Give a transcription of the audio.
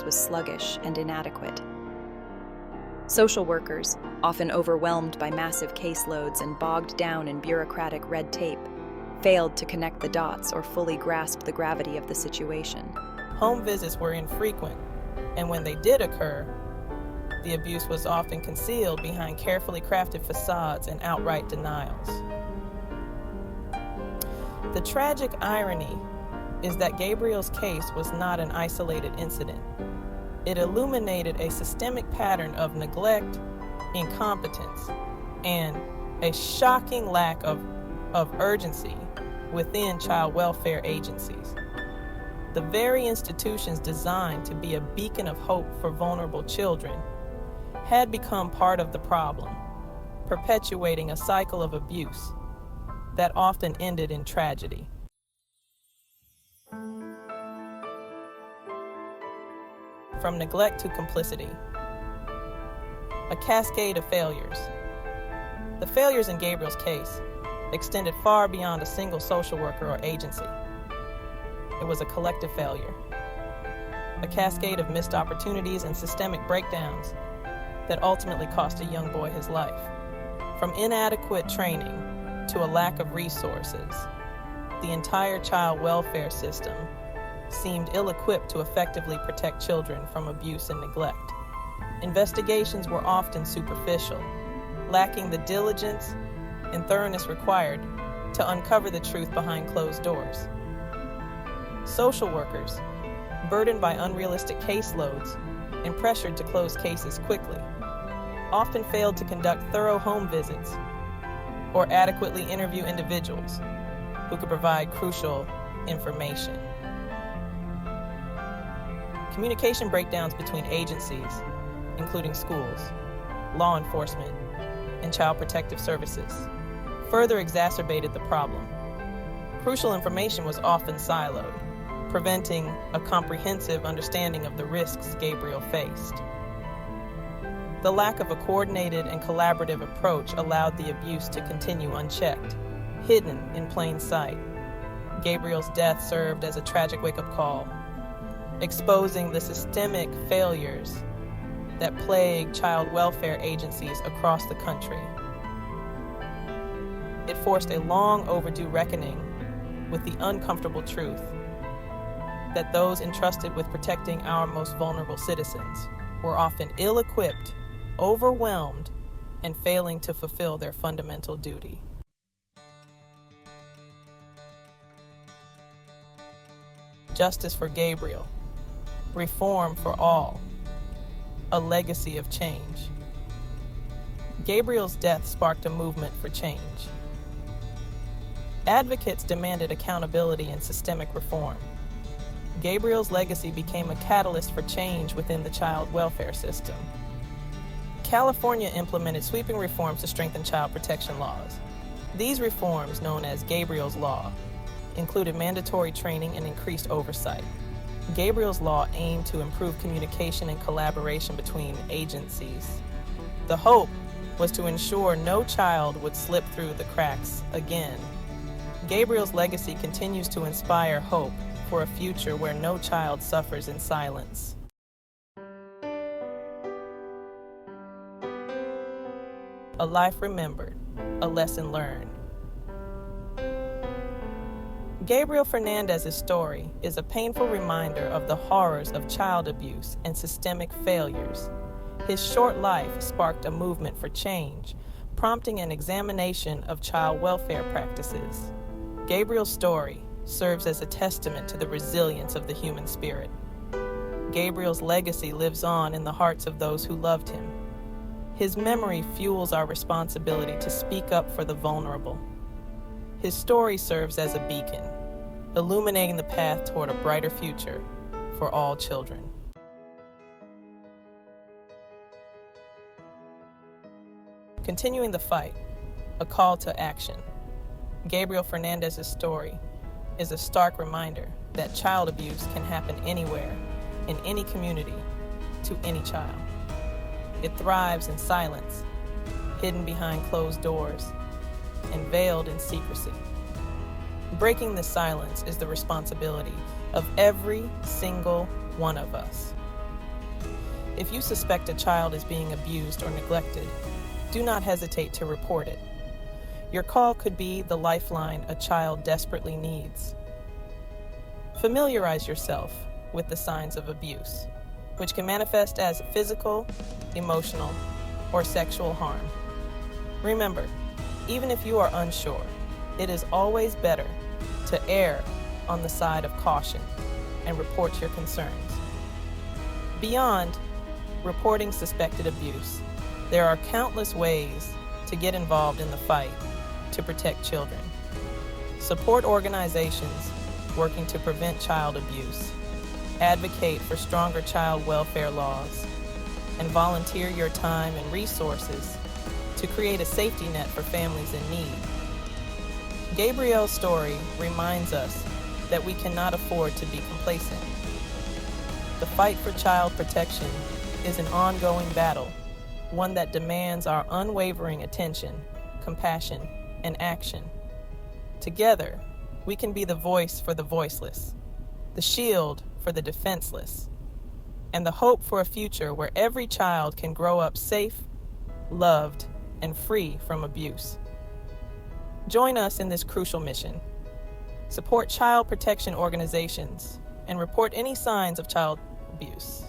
response was sluggish and inadequate. Social workers, often overwhelmed by massive caseloads and bogged down in bureaucratic red tape, failed to connect the dots or fully grasp the gravity of the situation. Home visits were infrequent, and when they did occur, the abuse was often concealed behind carefully crafted facades and outright denials. The tragic irony is that Gabriel's case was not an isolated incident. It illuminated a systemic pattern of neglect, incompetence, and a shocking lack of urgency within child welfare agencies. The very institutions designed to be a beacon of hope for vulnerable children had become part of the problem, perpetuating a cycle of abuse that often ended in tragedy. From neglect to complicity, a cascade of failures. The failures in Gabriel's case extended far beyond a single social worker or agency. It was a collective failure, a cascade of missed opportunities and systemic breakdowns that ultimately cost a young boy his life. From inadequate training to a lack of resources, the entire child welfare system seemed ill-equipped to effectively protect children from abuse and neglect. Investigations were often superficial, lacking the diligence and thoroughness required to uncover the truth behind closed doors. Social workers, burdened by unrealistic caseloads and pressured to close cases quickly, often failed to conduct thorough home visits or adequately interview individuals who could provide crucial information. Communication breakdowns between agencies, including schools, law enforcement, and child protective services, further exacerbated the problem. Crucial information was often siloed, preventing a comprehensive understanding of the risks Gabriel faced. The lack of a coordinated and collaborative approach allowed the abuse to continue unchecked, hidden in plain sight. Gabriel's death served as a tragic wake-up call, exposing the systemic failures that plague child welfare agencies across the country. It forced a long overdue reckoning with the uncomfortable truth that those entrusted with protecting our most vulnerable citizens were often ill-equipped, overwhelmed, and failing to fulfill their fundamental duty. Justice for Gabriel, reform for all, a legacy of change. Gabriel's death sparked a movement for change. Advocates demanded accountability and systemic reform. Gabriel's legacy became a catalyst for change within the child welfare system. California implemented sweeping reforms to strengthen child protection laws. These reforms, known as Gabriel's Law, included mandatory training and increased oversight. Gabriel's Law aimed to improve communication and collaboration between agencies. The hope was to ensure no child would slip through the cracks again. Gabriel's legacy continues to inspire hope for a future where no child suffers in silence. A life remembered, a lesson learned. Gabriel Fernandez's story is a painful reminder of the horrors of child abuse and systemic failures. His short life sparked a movement for change, prompting an examination of child welfare practices. Gabriel's story serves as a testament to the resilience of the human spirit. Gabriel's legacy lives on in the hearts of those who loved him. His memory fuels our responsibility to speak up for the vulnerable. His story serves as a beacon, illuminating the path toward a brighter future for all children. Continuing the fight, a call to action. Gabriel Fernandez's story is a stark reminder that child abuse can happen anywhere, in any community, to any child. It thrives in silence, hidden behind closed doors, and veiled in secrecy. Breaking this silence is the responsibility of every single one of us. If you suspect a child is being abused or neglected, do not hesitate to report it. Your call could be the lifeline a child desperately needs. Familiarize yourself with the signs of abuse, which can manifest as physical, emotional, or sexual harm. Remember, even if you are unsure, it is always better to err on the side of caution and report your concerns. Beyond reporting suspected abuse, there are countless ways to get involved in the fight to protect children. Support organizations working to prevent child abuse, advocate for stronger child welfare laws, and volunteer your time and resources to create a safety net for families in need. Gabriel's story reminds us that we cannot afford to be complacent. The fight for child protection is an ongoing battle, one that demands our unwavering attention, compassion, and action. Together, we can be the voice for the voiceless, the shield for the defenseless, and the hope for a future where every child can grow up safe, loved, and free from abuse. Join us in this crucial mission. Support child protection organizations and report any signs of child abuse.